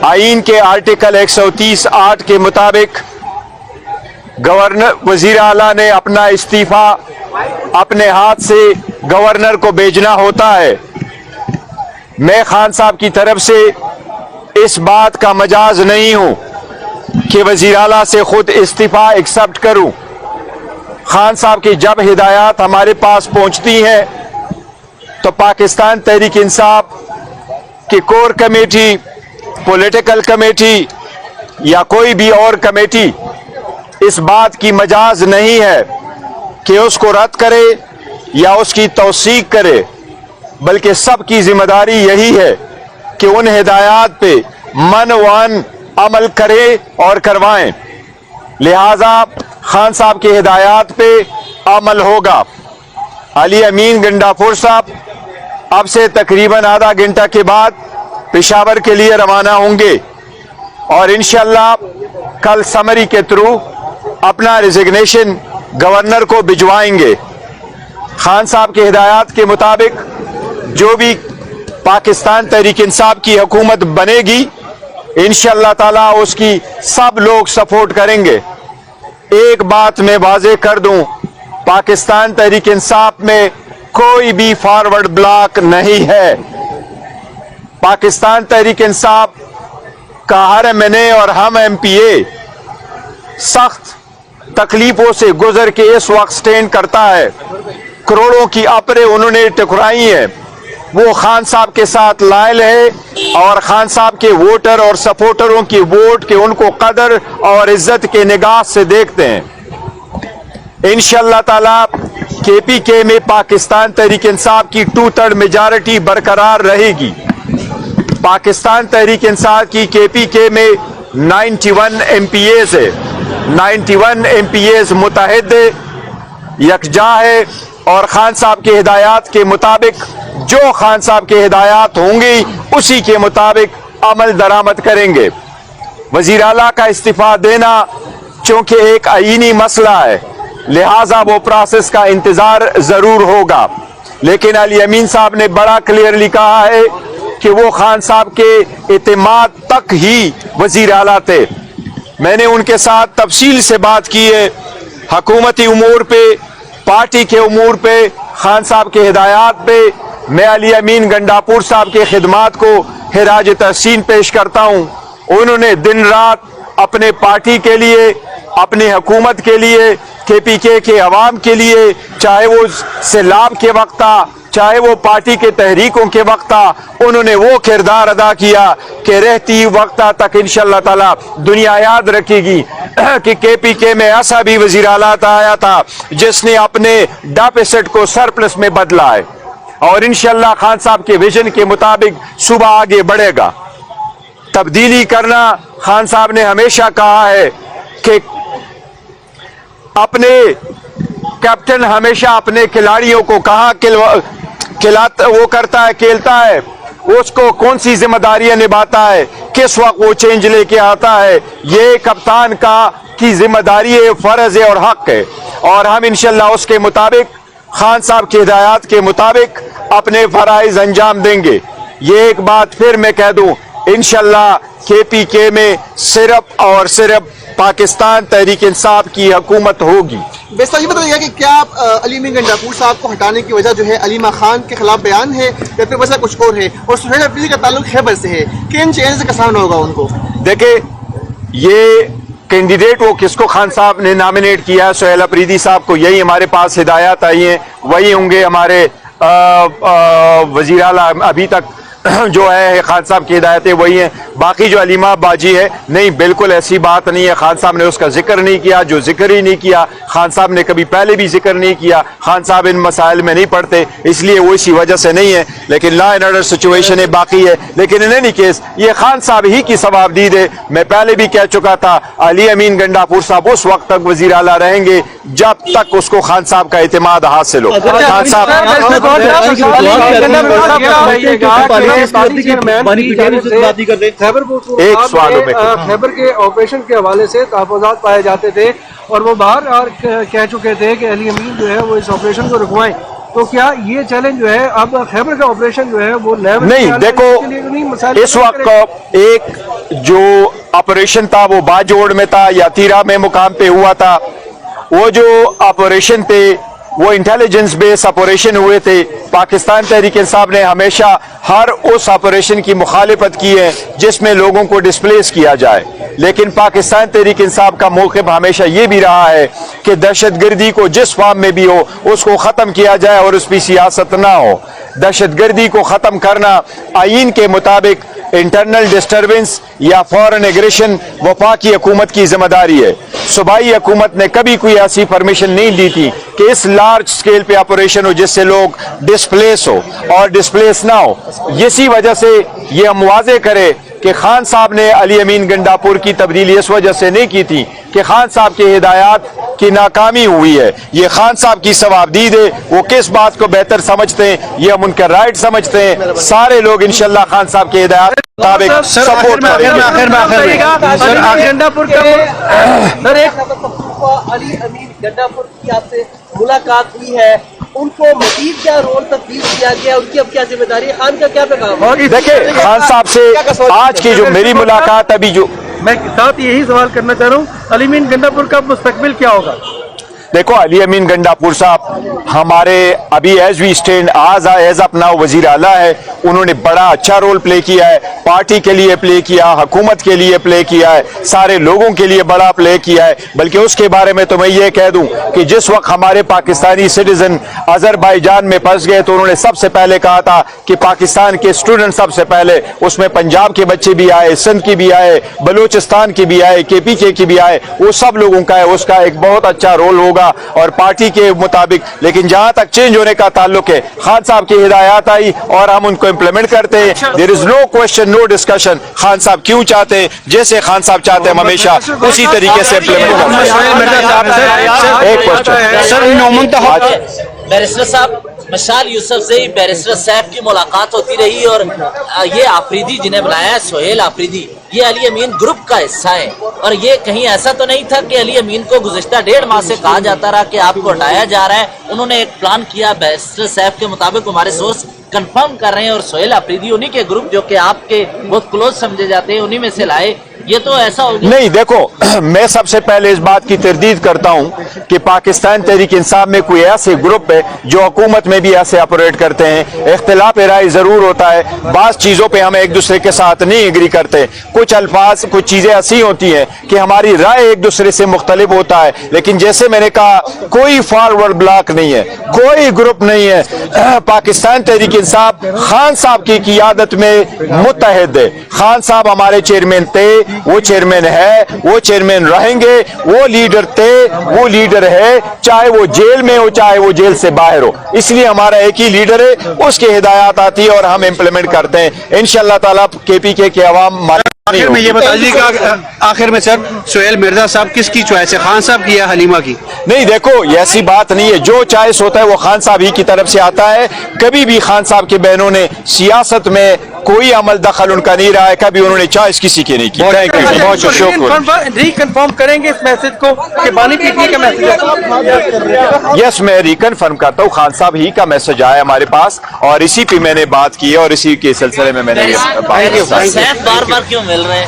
आइन के आर्टिकल 130(8) के मुताबिक गवर्नर वजीर आला ने अपना इस्तीफा अपने हाथ से गवर्नर को भेजना होता है। मैं खान साहब की तरफ से इस बात का मजाज नहीं हूं कि वजीर आला से खुद इस्तीफा एक्सेप्ट करूं। खान साहब की जब हिदायत हमारे पास पहुंचती हैं तो पाकिस्तान तहरीक इंसाफ की कोर कमेटी, पॉलिटिकल कमेटी या कोई भी और कमेटी इस बात की मजाज नहीं है कि उसको रद्द करे या उसकी तौसीक करे, बल्कि सबकी जिम्मेदारी यही है कि उन हिदायत पे मनवान अमल करे और करवाएं। लिहाजा खान साहब की हिदायत पे अमल होगा। अली अमीन गंडापुर साहब अब से तकरीबन आधा घंटा के बाद पेशावर के लिए रवाना होंगे और इंशाअल्लाह कल समरी के थ्रू अपना रिजिग्नेशन गवर्नर को भिजवाएंगे। खान साहब की हिदायत के मुताबिक जो भी पाकिस्तान तहरीक इंसाफ की हुकूमत बनेगी इंशाअल्लाह ताला उसकी सब लोग सपोर्ट करेंगे। एक बात मैं वाज़ेह कर दूं, पाकिस्तान तहरीक इंसाफ में कोई भी फॉरवर्ड ब्लॉक नहीं है। पाकिस्तान तहरीक इंसाफ का हर एमएनए और हम एमपीए सख्त तकलीफों से गुजर के इस वक्त स्टैंड करता है। करोड़ों की अपरे उन्होंने टकराई है, वो खान साहब के साथ लायल है और खान साहब के वोटर और सपोर्टरों की वोट के उनको कदर और इज्जत के निगाह से देखते हैं। इंशाअल्लाह ताला केपीके में पाकिस्तान तहरीक इंसाफ की 2/3 मेजॉरिटी बरकरार रहेगी। पाकिस्तान तहरीक इंसाफ की केपीके में 91 एमपीएस है, 91 एमपीएस मुतहद यकजा है और खान साहब की हिदायत के मुताबिक जो खान साहब की हिदायत होंगी उसी के मुताबिक अमल दरामद करेंगे। वजीर आला का इस्तीफा देना चूंकि एक आईनी मसला है, लिहाजा वो प्रोसेस का इंतजार जरूर होगा, लेकिन अली अमीन साहब ने बड़ा क्लियरली कहा है कि वो खान साहब के इत्मीनान तक ही वजीर आला थे। मैंने उनके साथ तफसील से बात की है, हुकूमती उमूर पे, पार्टी के उमूर पे, खान साहब के हिदायत पे। मैं अली अमीन गंडापुर साहब के खिदमात को खिराज तहसीन पेश करता हूँ। उन्होंने दिन रात अपने पार्टी के लिए, अपनी हुकूमत के लिए, केपीके के अवाम के लिए, चाहे वो सैलाब के वक्त था, चाहे वो पार्टी के तहरीकों के वक्त था, उन्होंने वो किरदार अदा किया कि रहती वक्त तक इंशाअल्लाह ताला दुनिया याद रखेगी कि केपीके में ऐसा भी वजीर आला आया था जिसने अपने डेफिसिट को सरप्लस में बदला है और इंशाअल्लाह खान साहब के विजन के मुताबिक सुबह आगे बढ़ेगा। तब्दीली करना, खान साहब ने हमेशा कहा है कि अपने कैप्टन हमेशा अपने खिलाड़ियों को कहा वो करता है, खेलता है, उसको कौन सी जिम्मेदारियां निभाता है, किस वक्त वो चेंज लेके आता है, ये कप्तान की जिम्मेदारी है, फर्ज है और हक है और हम इंशाल्लाह उसके मुताबिक खान साहब की हिदायत के मुताबिक अपने फराइज अंजाम देंगे। ये एक बात फिर मैं कह दूं, इंशाल्लाह केपीके में सिर्फ और सिर्फ पाकिस्तान तहरीक इंसाफ की हुकूमत होगी। बेहतर ये बताइएगा कि क्या अली अमीन गंडापुर साहब को हटाने की वजह जो है अलीमा खान के खिलाफ बयान है या फिर वजह कुछ और है, और सुहेल अफरीदी का ताल्लुक खैबर से है, किन चेंज का सामना होगा उनको? देखिए, ये कैंडिडेट वो किसको खान साहब ने नॉमिनेट किया है, सुहेल अफरीदी साहब को, यही हमारे पास हिदायत आई है, वही होंगे हमारे वजीर आला अभी तक जो है खान साहब की हिदायतें वही हैं। बाकी जो अलीमा बाजी है, नहीं, बिल्कुल ऐसी बात नहीं है। खान साहब ने उसका जिक्र नहीं किया, जो जिक्र ही नहीं किया, खान साहब ने कभी पहले भी जिक्र नहीं किया। खान साहब इन मसाइल में नहीं पड़ते, इसलिए वो इसी वजह से नहीं है, लेकिन लॉ एंड ऑर्डर सिचुएशन है बाकी है। लेकिन इन एनी केस ये खान साहब ही की सवाबदीद है। मैं पहले भी कह चुका था, अली अमीन गंडापुर साहब उस वक्त तक वजीर आला रहेंगे जब तक उसको खान साहब का इत्मीनान हासिल हो। खान साहब एक सवाल खैबर के ऑपरेशन के हवाले से तहफ़्फ़ुज़ात पाए जाते थे और वो बाहर और कह चुके थे कि अली अमीन जो है वो इस ऑपरेशन को रुकवाएं, तो क्या ये चैलेंज जो है अब खैबर का ऑपरेशन जो है वो लेवल नहीं? देखो, इस वक्त एक जो ऑपरेशन था वो बाजोड़ में था या तीरा में मुकाम पे हुआ था, वो जो ऑपरेशन थे वो इंटेलिजेंस बेस ऑपरेशन हुए थे। पाकिस्तान तहरीक इंसाफ ने हमेशा हर उस ऑपरेशन की मुखालिफत की है जिसमें लोगों को डिस्प्लेस किया जाए, लेकिन पाकिस्तान तहरीक इंसाफ का मौक़िफ़ हमेशा ये भी रहा है कि दहशतगर्दी को जिस फॉर्म में भी हो उसको ख़त्म किया जाए और उस पर सियासत ना हो। दहशतगर्दी को ख़त्म करना आईन के मुताबिक इंटरनल डिस्टर्बेंस या फॉरेन एग्रेशन वफाकी हुकूमत की जिम्मेदारी है। सूबाई हुकूमत ने कभी कोई ऐसी परमिशन नहीं दी थी कि इस लार्ज स्केल पे ऑपरेशन हो जिससे लोग डिस्प्लेस हो और डिस्प्लेस ना हो। इसी वजह से ये हम वाजे करें कि खान साहब ने अली अमीन गंडापुर की तब्दीली इस वजह से नहीं की थी कि खान साहब की हिदायत की नाकामी हुई है। ये खान साहब की सवाबदीद है, वो किस बात को बेहतर समझते हैं, ये हम उनका राइट समझते हैं। सारे लोग इंशाल्लाह खान साहब की हिदायत के मुताबिक सपोर्ट करेंगे। गंडापुर सर एक अली अमीन गंडापुर की आपसे मुलाकात हुई है, उनको मजीद क्या रोल तब्दील किया गया, उनकी अब क्या जिम्मेदारी है, खान का क्या पैगाम है? देखिए खान साहब से आज की जो मेरी मुलाकात अभी जो मैं साथ यही सवाल करना चाह रहा हूँ, अली अमीन गंडापुर का मुस्तकबिल क्या होगा? देखो अली अमीन गंडापुर साहब हमारे अभी एज वी स्टैंड आज एज अपना वजीर आला है, उन्होंने बड़ा अच्छा रोल प्ले किया है, पार्टी के लिए प्ले किया, हुकूमत के लिए प्ले किया है, सारे लोगों के लिए बड़ा प्ले किया है। बल्कि उसके बारे में तो मैं ये कह दूं कि जिस वक्त हमारे पाकिस्तानी सिटीजन अजरबैजान में फंस गए तो उन्होंने सबसे पहले कहा था कि पाकिस्तान के स्टूडेंट सबसे पहले, उसमें पंजाब के बच्चे भी आए, सिंध के भी आए, बलूचिस्तान के भी आए, KPK के भी आए, वो सब लोगों का है, उसका एक बहुत अच्छा रोल होगा और पार्टी के मुताबिक। लेकिन जहां तक चेंज होने का ताल्लुक है, खान साहब की हिदायत आई और हम उनको इम्प्लीमेंट करते हैं। There is no question no discussion, Khan साहब क्यों चाहते हैं, जैसे खान साहब चाहते हैं हम हमेशा उसी तरीके से इम्प्लीमेंट करते हैं। एक क्वेश्चन बैरिस्टर साहब, मशाल यूसुफ से ही बैरिस्टर साहब की मुलाकात होती रही और ये आफरीदी जिन्हें बुलाया है सोहेल आफरीदी, ये अली अमीन ग्रुप का हिस्सा है और ये कहीं ऐसा तो नहीं था कि अली अमीन को गुज़िश्ता 1.5 माह से कहा जाता रहा कि आपको हटाया जा रहा है। उन्होंने एक प्लान किया, बैरिस्टर साहब के मुताबिक हमारे सोर्स कंफर्म कर रहे हैं और सोहेल आफरीदी उन्हीं के ग्रुप जो कि आपके बहुत क्लोज समझे जाते हैं उन्हीं में से लाए, ये तो ऐसा हो गया? नहीं, देखो मैं सबसे पहले इस बात की तरदीद करता हूं कि पाकिस्तान तहरीक इंसाफ में कोई ऐसे ग्रुप है जो हुकूमत में भी ऐसे ऑपरेट करते हैं। इख्तिलाफ राय जरूर होता है, बाज़ चीजों पे हम एक दूसरे के साथ नहीं एग्री करते, कुछ अल्फाज कुछ चीजें ऐसी होती हैं कि हमारी राय एक दूसरे से मुख्तलिफ होता है। लेकिन जैसे मैंने कहा कोई फॉरवर्ड ब्लॉक नहीं है, कोई ग्रुप नहीं है। पाकिस्तान तहरीक इंसाफ खान साहब की क़ियादत में मुत्तहिद है। खान साहब हमारे चेयरमैन थे, वो चेयरमैन है, वो चेयरमैन रहेंगे, वो लीडर थे, वो लीडर है, चाहे वो जेल में हो चाहे वो जेल से बाहर हो। इसलिए हमारा एक ही लीडर है, उसकी हिदायत आती है और हम इम्प्लीमेंट करते हैं। इंशाअल्लाह ताला KPK के अवाम आखिर में ये बता दीजिए कि आखिर में सर सोहेल मिर्जा साहब किसकी चॉइस है, खान साहब की या हलीमा की? नहीं, देखो ये ऐसी बात नहीं है, जो चॉइस होता है वो खान साहब ही की तरफ से आता है। कभी भी खान साहब के बहनों ने सियासत में कोई अमल दखल उनका नहीं रहा है, कभी उन्होंने चॉइस किसी की नहीं की। थैंक यू, बहुत शुक्रिया। रिकन्फर्म करेंगे इस मैसेज को कि बानी पीटने का मैसेज है? यस, मैं रिकन्फर्म करता हूँ, खान साहब ही का मैसेज आया हमारे पास और इसी पे मैंने बात की है और इसी के सिलसिले में मैंने ये बात बार बार क्यों मिल रहे हैं?